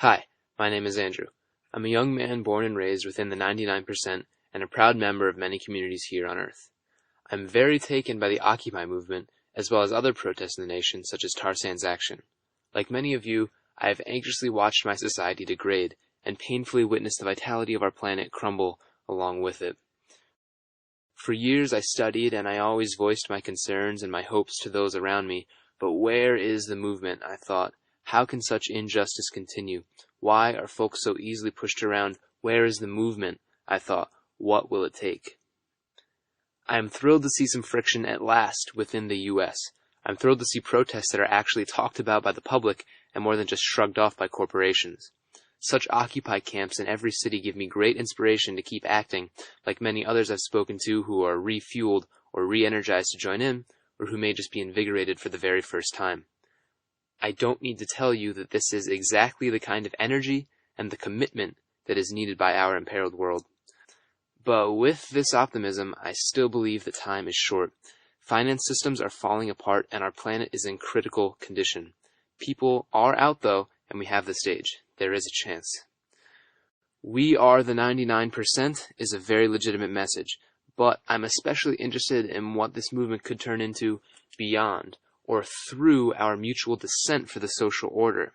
Hi, my name is Andrew. I'm a young man born and raised within the 99% and a proud member of many communities here on Earth. I'm very taken by the Occupy movement, as well as other protests in the nation, such as Tar Sands Action. Like many of you, I have anxiously watched my society degrade and painfully witnessed the vitality of our planet crumble along with it. For years I studied and I always voiced my concerns and my hopes to those around me, but where is the movement, I thought? How can such injustice continue? Why are folks so easily pushed around? Where is the movement? I thought, what will it take? I am thrilled to see some friction at last within the U.S. I'm thrilled to see protests that are actually talked about by the public and more than just shrugged off by corporations. Such Occupy camps in every city give me great inspiration to keep acting, like many others I've spoken to who are refueled or re-energized to join in, or who may just be invigorated for the very first time. I don't need to tell you that this is exactly the kind of energy and the commitment that is needed by our imperiled world. But with this optimism, I still believe that time is short. Finance systems are falling apart and our planet is in critical condition. People are out though, and we have the stage. There is a chance. We are the 99% is a very legitimate message, but I'm especially interested in what this movement could turn into beyond, or through our mutual dissent for the social order.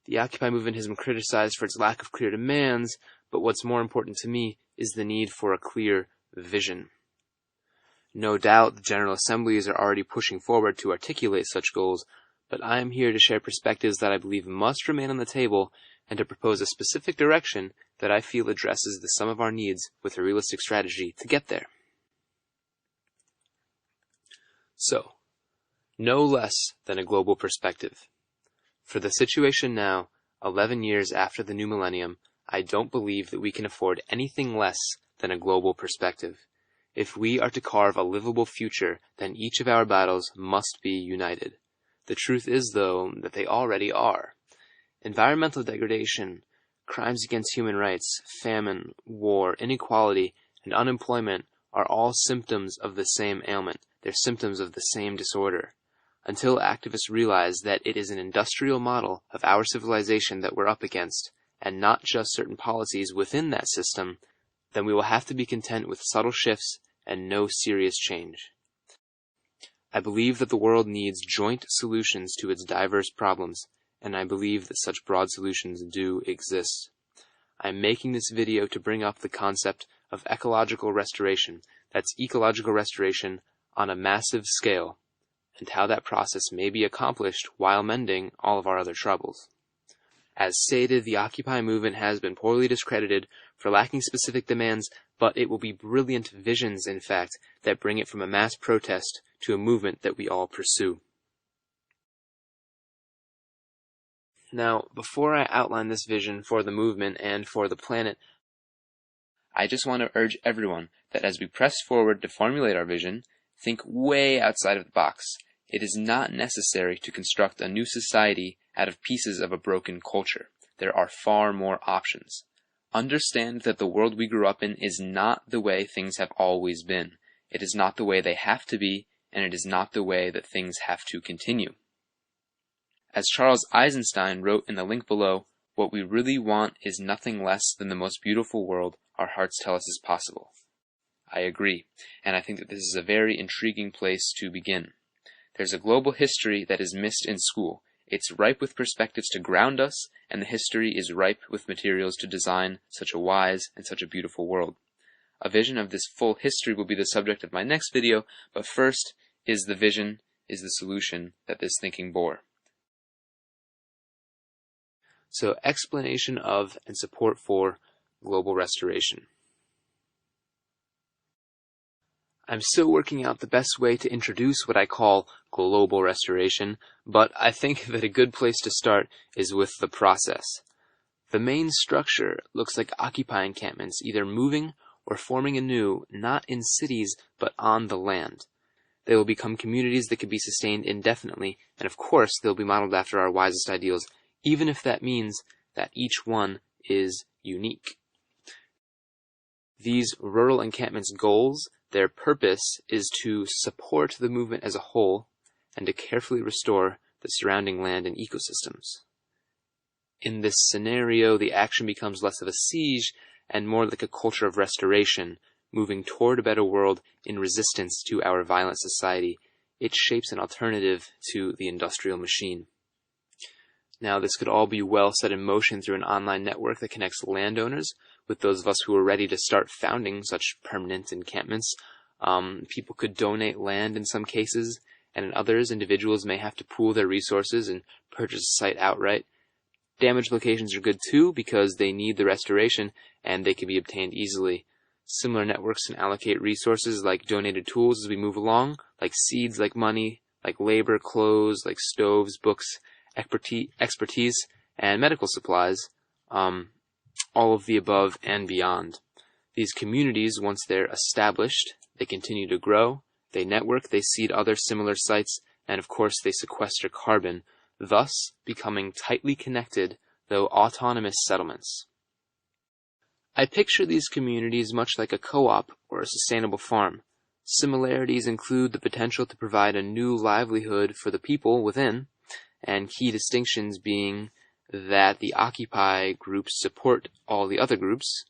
The Occupy movement has been criticized for its lack of clear demands, but what's more important to me is the need for a clear vision. No doubt the General Assemblies are already pushing forward to articulate such goals, but I am here to share perspectives that I believe must remain on the table and to propose a specific direction that I feel addresses the sum of our needs with a realistic strategy to get there. So, no less than a global perspective. For the situation now, 11 years after the new millennium, I don't believe that we can afford anything less than a global perspective. If we are to carve a livable future, then each of our battles must be united. The truth is, though, that they already are. Environmental degradation, crimes against human rights, famine, war, inequality, and unemployment are all symptoms of the same ailment. They're symptoms of the same disorder. Until activists realize that it is an industrial model of our civilization that we're up against, and not just certain policies within that system, then we will have to be content with subtle shifts and no serious change. I believe that the world needs joint solutions to its diverse problems, and I believe that such broad solutions do exist. I am making this video to bring up the concept of ecological restoration, that's ecological restoration on a massive scale, and how that process may be accomplished while mending all of our other troubles. As stated, the Occupy movement has been poorly discredited for lacking specific demands, but it will be brilliant visions, in fact, that bring it from a mass protest to a movement that we all pursue. Now, before I outline this vision for the movement and for the planet, I just want to urge everyone that as we press forward to formulate our vision, think way outside of the box. It is not necessary to construct a new society out of pieces of a broken culture. There are far more options. Understand that the world we grew up in is not the way things have always been. It is not the way they have to be, and it is not the way that things have to continue. As Charles Eisenstein wrote in the link below, what we really want is nothing less than the most beautiful world our hearts tell us is possible. I agree, and I think that this is a very intriguing place to begin. There's a global history that is missed in school. It's ripe with perspectives to ground us, and the history is ripe with materials to design such a wise and such a beautiful world. A vision of this full history will be the subject of my next video, but first, is the vision, is the solution that this thinking bore. So, explanation of and support for global restoration. I'm still working out the best way to introduce what I call global restoration, but I think that a good place to start is with the process. The main structure looks like Occupy encampments, either moving or forming anew, not in cities, but on the land. They will become communities that can be sustained indefinitely, and of course they'll be modeled after our wisest ideals, even if that means that each one is unique. These rural encampments' goals, their purpose, is to support the movement as a whole and to carefully restore the surrounding land and ecosystems. In this scenario, the action becomes less of a siege and more like a culture of restoration, moving toward a better world in resistance to our violent society. It shapes an alternative to the industrial machine. Now, this could all be well set in motion through an online network that connects landowners with those of us who are ready to start founding such permanent encampments. People could donate land in some cases, and in others, individuals may have to pool their resources and purchase a site outright. Damaged locations are good too because they need the restoration and they can be obtained easily. Similar networks can allocate resources like donated tools as we move along, like seeds, like money, like labor, clothes, like stoves, books, expertise, and medical supplies, all of the above and beyond. These communities, once they're established, they continue to grow, they network, they seed other similar sites, and of course they sequester carbon, thus becoming tightly connected, though autonomous settlements. I picture these communities much like a co-op or a sustainable farm. Similarities include the potential to provide a new livelihood for the people within, and key distinctions being that the Occupy groups support all the other groups,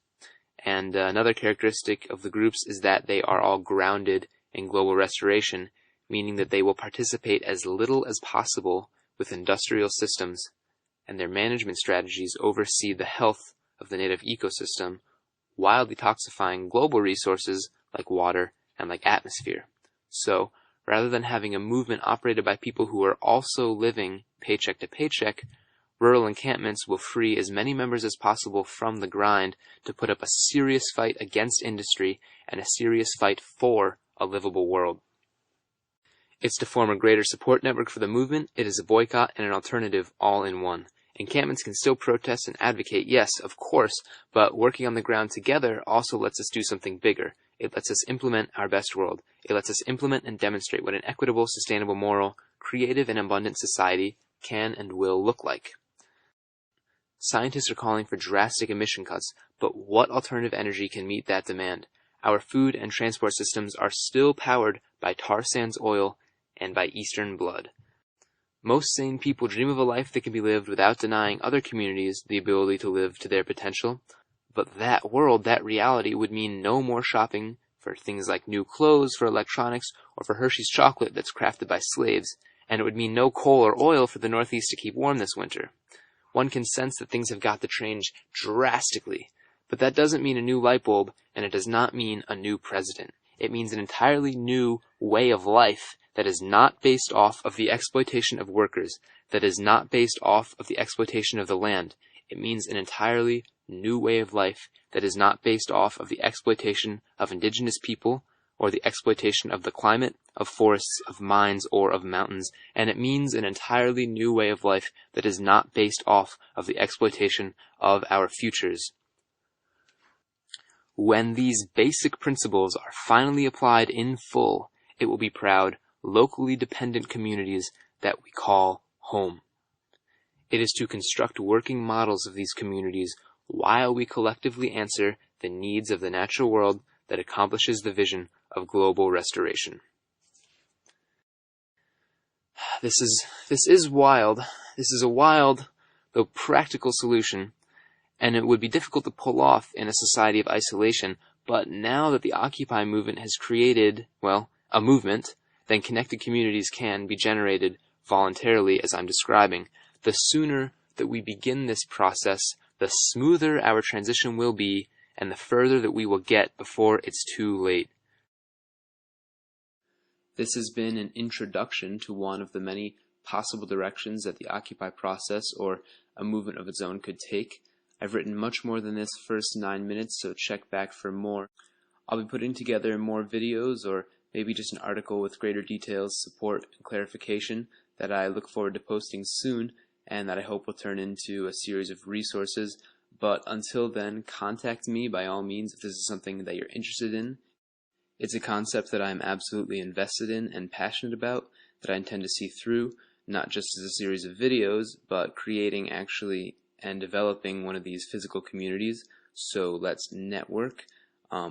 and another characteristic of the groups is that they are all grounded in global restoration, meaning that they will participate as little as possible with industrial systems, and their management strategies oversee the health of the native ecosystem while detoxifying global resources like water and like atmosphere. So, rather than having a movement operated by people who are also living paycheck to paycheck, rural encampments will free as many members as possible from the grind to put up a serious fight against industry and a serious fight for a livable world. It's to form a greater support network for the movement. It is a boycott and an alternative all in one. Encampments can still protest and advocate, yes, of course, but working on the ground together also lets us do something bigger. It lets us implement our best world. It lets us implement and demonstrate what an equitable, sustainable, moral, creative, and abundant society can and will look like. Scientists are calling for drastic emission cuts, but what alternative energy can meet that demand? Our food and transport systems are still powered by tar sands oil and by Eastern blood. Most sane people dream of a life that can be lived without denying other communities the ability to live to their potential. But that world, that reality, would mean no more shopping for things like new clothes, for electronics, or for Hershey's chocolate that's crafted by slaves, and it would mean no coal or oil for the Northeast to keep warm this winter. One can sense that things have got to change drastically, but that doesn't mean a new light bulb, and it does not mean a new president. It means an entirely new way of life that is not based off of the exploitation of workers, that is not based off of the exploitation of the land. It means an entirely new way of life that is not based off of the exploitation of indigenous people or the exploitation of the climate, of forests, of mines, or of mountains, and it means an entirely new way of life that is not based off of the exploitation of our futures. When these basic principles are finally applied in full, it will be proud, locally dependent communities that we call home. It is to construct working models of these communities while we collectively answer the needs of the natural world that accomplishes the vision of global restoration. This is wild. This is a wild, though practical solution, and it would be difficult to pull off in a society of isolation, but now that the Occupy movement has created, well, a movement, then connected communities can be generated voluntarily, as I'm describing. The sooner that we begin this process, the smoother our transition will be, and the further that we will get before it's too late. This has been an introduction to one of the many possible directions that the Occupy process or a movement of its own could take. I've written much more than this first 9 minutes, so check back for more. I'll be putting together more videos or maybe just an article with greater details, support, and clarification that I look forward to posting soon and that I hope will turn into a series of resources. But until then, contact me by all means if this is something that you're interested in. It's a concept that I'm absolutely invested in and passionate about, that I intend to see through, not just as a series of videos, but creating actually and developing one of these physical communities. So let's network.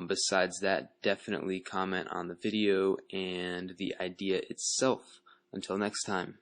Besides that, definitely comment on the video and the idea itself. Until next time.